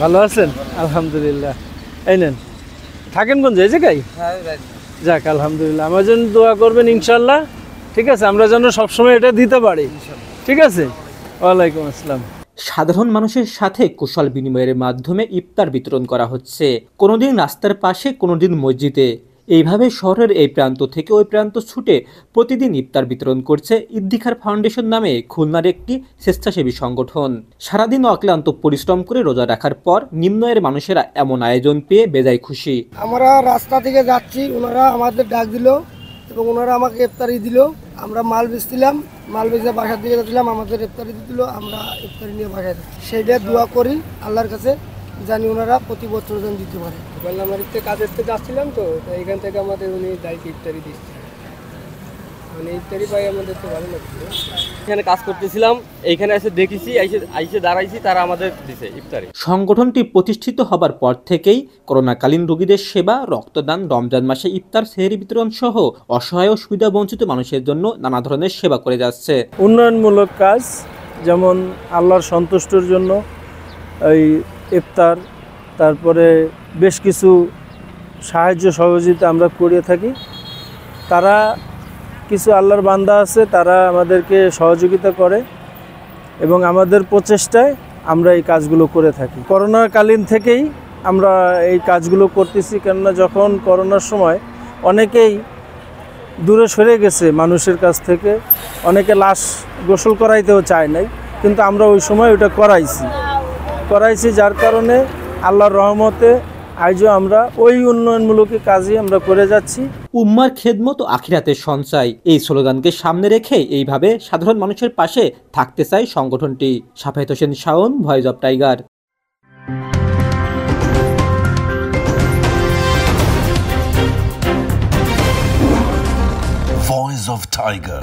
ভালো আছেন? আলহামদুলিল্লাহ। এই নেন, থাকেন কোন জায়গায়? যাক আলহামদুলিল্লাহ, আমার জন্য দোয়া করবেন ইনশাল্লাহ। ঠিক আছে, আমরা যেন সবসময় এটা দিতে পারি। ঠিক আছে, ওয়ালাইকুম আসসালাম। সাধারণ মানুষের সাথে কুশল বিনিময়ের মাধ্যমে ইফতার বিতরণ করা হচ্ছে, কোনোদিন রাস্তার পাশে, কোনোদিন মসজিদে। এইভাবে শহরের এই প্রান্ত থেকে ওই প্রান্ত ছুটে প্রতিদিন ইফতার বিতরণ করছে ইফতিখার ফাউন্ডেশন নামে খুলনার একটি স্বেচ্ছাসেবী সংগঠন। সারাদিন অক্লান্ত পরিশ্রম করে রোজা রাখার পর নিম্ন আয়ের মানুষেরা এমন আয়োজন পেয়ে বেজায় খুশি। আমরা রাস্তা থেকে যাচ্ছি, ওনারা আমাদের ডাক দিল এবং ওনারা আমাকে ইফতারি দিল। আমরা মাল বেচছিলাম, মাল বেচে বাসার দিকে যাচ্ছিলাম, আমাদের ইফতারি দিল, আমরা ইফতারি নিয়ে বাসায় যাচ্ছি। সেইটা দোয়া করি আল্লাহর কাছে, জানি ওনারা প্রতি বছর যেন দিতে পারে। আমার কাজের থেকে যাচ্ছিলাম তো, এইখান থেকে আমাদের উনি দায়িত্ব ইফতারি দিচ্ছে, মানে ইফতারি পাই আমাদের তো ভালো লাগছে। এখানে কাজ করতেছিলাম, এইখানে এসে দেখেছি, আইসে দাঁড়াইছি, তারা আমাদের দিছে ইফতারি। সংগঠনটি প্রতিষ্ঠিত হবার পর থেকেই করোনাকালীন রোগীদের সেবা, রক্তদান, রমজান মাসে ইফতার সেহরি বিতরণ সহ অসহায় ও সুবিধা বঞ্চিত মানুষের জন্য নানা ধরনের সেবা করে যাচ্ছে। উন্নয়নমূলক কাজ, যেমন আল্লাহর সন্তুষ্টির জন্য এই ইফতার, তারপরে বেশ কিছু সাহায্য সহযোগিতা আমরা করে থাকি। তারা কিছু আল্লাহর বান্দা আছে, তারা আমাদেরকে সহযোগিতা করে এবং আমাদের প্রচেষ্টায় আমরা এই কাজগুলো করে থাকি। করোনাকালীন থেকেই আমরা এই কাজগুলো করতেছি, কেননা যখন করোনার সময় অনেকেই দূরে সরে গেছে মানুষের কাছ থেকে, অনেকে লাশ গোসল করাইতেও চায় নাই, কিন্তু আমরা ওই সময় ওটা করাইছি, যার কারণে আল্লাহর রহমতে আজও আমরা ওই উন্নয়নমূলক কাজই আমরা করে যাচ্ছি। উম্মার খেদমত ও আখিরাতের সঞ্চয়, এই স্লোগানকে সামনে রেখে এইভাবে সাধারণ মানুষের পাশে থাকতে চায় সংগঠনটি। Safayet Hossain Shaon, voice of tiger. Voice of Tiger.